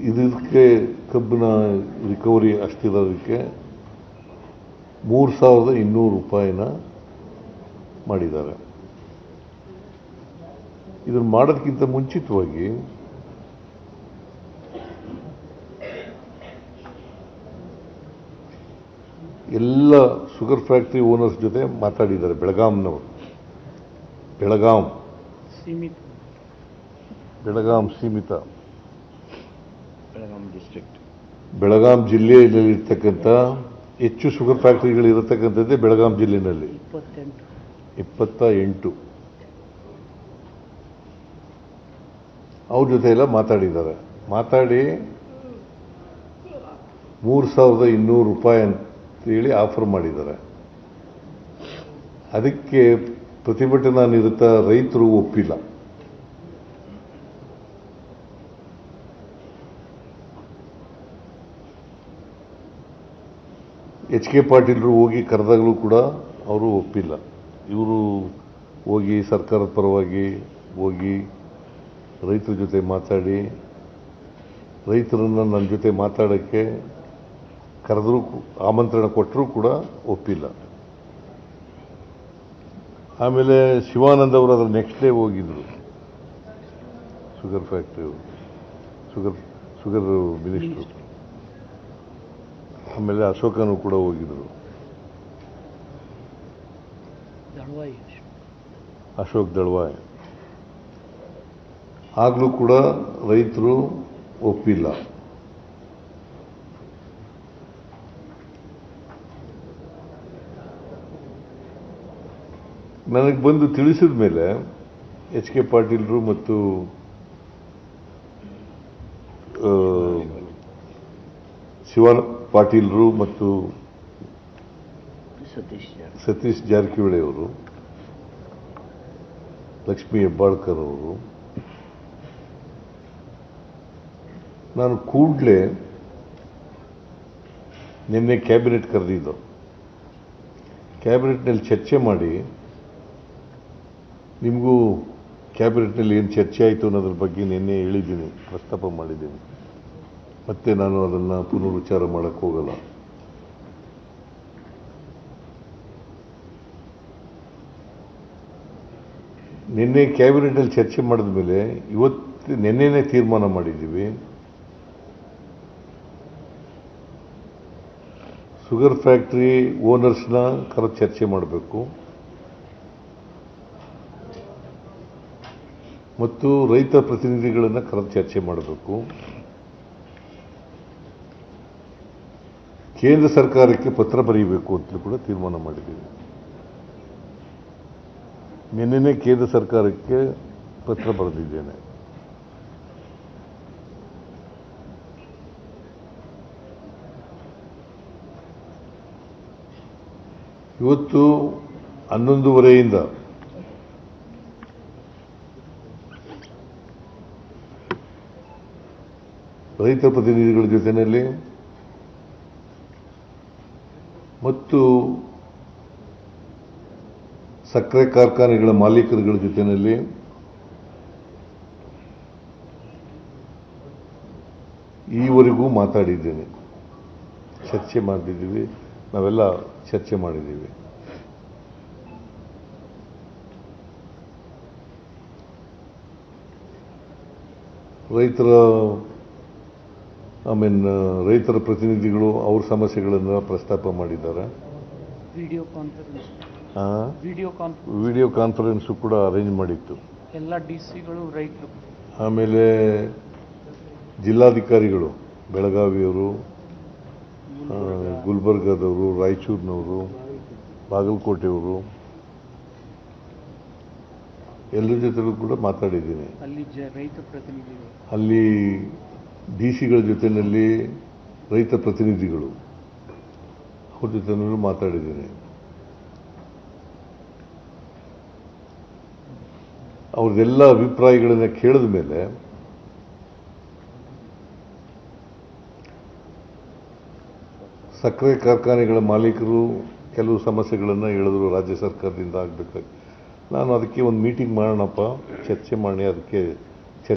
ಇದಕ್ಕೆ ಕಬ್ಬಿನ ರಿಕವರಿ ಅಷ್ಟಿರೋದಕ್ಕೆ 3,200 ರೂಪಾಯಿನ ಮಾಡಿದ್ದಾರೆ. ಇದನ್ನು ಮಾಡೋದಕ್ಕಿಂತ ಮುಂಚಿತವಾಗಿ ಎಲ್ಲ ಶುಗರ್ ಫ್ಯಾಕ್ಟರಿ ಓನರ್ಸ್ ಜೊತೆ ಮಾತಾಡಿದ್ದಾರೆ. ಬೆಳಗಾಂನವರು, ಬೆಳಗಾಂ ಸೀಮಿತ ಬೆಳಗಾಂ ಜಿಲ್ಲೆಯಲ್ಲಿರ್ತಕ್ಕಂಥ ಹೆಚ್ಚು ಶುಗರ್ ಫ್ಯಾಕ್ಟರಿಗಳು ಇರತಕ್ಕಂಥದ್ದೇ ಬೆಳಗಾಂ ಜಿಲ್ಲೆಯಲ್ಲಿ 28. ಅವ್ರ ಜೊತೆ ಎಲ್ಲ ಮಾತಾಡಿದ್ದಾರೆ. ಮಾತಾಡಿ 3,200 ರೂಪಾಯಿ ಅಂತೇಳಿ ಆಫರ್ ಮಾಡಿದ್ದಾರೆ. ಅದಕ್ಕೆ ಪ್ರತಿಭಟನಾ ನಿರತ ರೈತರು ಒಪ್ಪಿಲ್ಲ. HK ಪಾಟೀಲ್ರು ಹೋಗಿ ಕರೆದಾಗಲೂ ಕೂಡ ಅವರು ಒಪ್ಪಿಲ್ಲ. ಇವರು ಹೋಗಿ ಸರ್ಕಾರದ ಪರವಾಗಿ ಹೋಗಿ ರೈತರ ಜೊತೆ ಮಾತಾಡಿ ರೈತರನ್ನು ನನ್ನ ಜೊತೆ ಮಾತಾಡೋಕ್ಕೆ ಕರೆದರೂ ಆಮಂತ್ರಣ ಕೊಟ್ಟರೂ ಕೂಡ ಒಪ್ಪಿಲ್ಲ. ಆಮೇಲೆ ಶಿವಾನಂದ್ ಅವರು ಅದರ ನೆಕ್ಸ್ಟ್ ಡೇ ಹೋಗಿದ್ರು. Sugar factory sugar minister. ಆಮೇಲೆ ಅಶೋಕನು ಕೂಡ ಹೋಗಿದ್ರು. ಅಶೋಕ್ ದಳ್ವಾಯ್. ಆಗಲೂ ಕೂಡ ರೈತರು ಒಪ್ಪಿಲ್ಲ. ನನಗೆ ಬಂದು ತಿಳಿಸಿದ ಮೇಲೆ HK ಪಾಟೀಲ್ರು ಮತ್ತು ಶಿವಾನ ಪಾಟೀಲ್ರು ಮತ್ತು ಸತೀಶ್ ಜಾರಕಿಹೊಳಿ ಅವರು, ಲಕ್ಷ್ಮೀ ಹೆಬ್ಬಾಳ್ಕರ್ ಅವರು, ನಾನು ಕೂಡಲೇ ನಿನ್ನೆ ಕ್ಯಾಬಿನೆಟ್ ಕರೆದಿದ್ದು. ಕ್ಯಾಬಿನೆಟ್ನಲ್ಲಿ ಚರ್ಚೆ ಮಾಡಿ ನಿಮಗೂ ಕ್ಯಾಬಿನೆಟ್ನಲ್ಲಿ ಏನು ಚರ್ಚೆ ಆಯಿತು ಅನ್ನೋದ್ರ ಬಗ್ಗೆ ನಿನ್ನೆ ಹೇಳಿದ್ದೀನಿ, ಪ್ರಸ್ತಾಪ ಮಾಡಿದ್ದೀನಿ. ಮತ್ತೆ ನಾನು ಅದನ್ನು ಪುನರುಚ್ಚಾರ ಮಾಡಕ್ಕೆ ಹೋಗಲ್ಲ. ನಿನ್ನೆ ಕ್ಯಾಬಿನೆಟ್ನಲ್ಲಿ ಚರ್ಚೆ ಮಾಡಿದ ಮೇಲೆ ನಿನ್ನೆನೇ ತೀರ್ಮಾನ ಮಾಡಿದ್ದೀವಿ. ಶುಗರ್ ಫ್ಯಾಕ್ಟರಿ ಓನರ್ಸ್ನ ಕರೆದು ಚರ್ಚೆ ಮಾಡಬೇಕು ಮತ್ತು ರೈತ ಪ್ರತಿನಿಧಿಗಳನ್ನು ಕರೆದು ಚರ್ಚೆ ಮಾಡಬೇಕು. ಕೇಂದ್ರ ಸರ್ಕಾರಕ್ಕೆ ಪತ್ರ ಬರೆಯಬೇಕು ಅಂತ ಕೂಡ ತೀರ್ಮಾನ ಮಾಡಿದ್ದೀವಿ. ನಿನ್ನೆನೇ ಕೇಂದ್ರ ಸರ್ಕಾರಕ್ಕೆ ಪತ್ರ ಬರೆದಿದ್ದೇನೆ. ಇವತ್ತು 11:30ಯಿಂದ ರೈತ ಪ್ರತಿನಿಧಿಗಳ ಜೊತೆಯಲ್ಲಿ ಮತ್ತು ಸಕ್ಕರೆ ಕಾರ್ಖಾನೆಗಳ ಮಾಲೀಕರುಗಳ ಜೊತೆಯಲ್ಲಿ ಈವರೆಗೂ ಮಾತಾಡಿದ್ದೇನೆ, ಚರ್ಚೆ ಮಾಡಿದ್ದೀವಿ. ನಾವೆಲ್ಲ ಚರ್ಚೆ ಮಾಡಿದ್ದೀವಿ. ರೈತರ ಪ್ರತಿನಿಧಿಗಳು ಅವ್ರ ಸಮಸ್ಯೆಗಳನ್ನು ಪ್ರಸ್ತಾಪ ಮಾಡಿದ್ದಾರೆ. ವಿಡಿಯೋ ಕಾನ್ಫರೆನ್ಸ್ ಕೂಡ ಅರೇಂಜ್ ಮಾಡಿತ್ತು. ಎಲ್ಲ ಡಿಸಿಗಳು ರೈತರು, ಆಮೇಲೆ ಜಿಲ್ಲಾಧಿಕಾರಿಗಳು ಬೆಳಗಾವಿಯವರು, ಗುಲ್ಬರ್ಗಾದವರು, ರಾಯಚೂರಿನವರು, ಬಾಗಲಕೋಟೆಯವರು ಎಲ್ಲರ ಜೊತೆಲೂ ಕೂಡ ಮಾತಾಡಿದ್ದೀನಿ. ಅಲ್ಲಿ ಡಿಸಿಗಳ ಜೊತೆಯಲ್ಲಿ ರೈತ ಪ್ರತಿನಿಧಿಗಳು ಅವ್ರ ಜೊತೆನಲ್ಲೂ ಮಾತಾಡಿದ್ದೀನಿ. ಅವ್ರದ್ದೆಲ್ಲ ಅಭಿಪ್ರಾಯಗಳನ್ನು ಕೇಳಿದ ಮೇಲೆ ಸಕ್ಕರೆ ಕಾರ್ಖಾನೆಗಳ ಮಾಲೀಕರು ಕೆಲವು ಸಮಸ್ಯೆಗಳನ್ನು ಹೇಳಿದ್ರು, ರಾಜ್ಯ ಸರ್ಕಾರದಿಂದ ಆಗಬೇಕಾಗಿ. ನಾನು ಅದಕ್ಕೆ ಒಂದು ಮೀಟಿಂಗ್ ಮಾಡೋಣಪ್ಪ, ಚರ್ಚೆ ಮಾಡಿ ಅದಕ್ಕೆ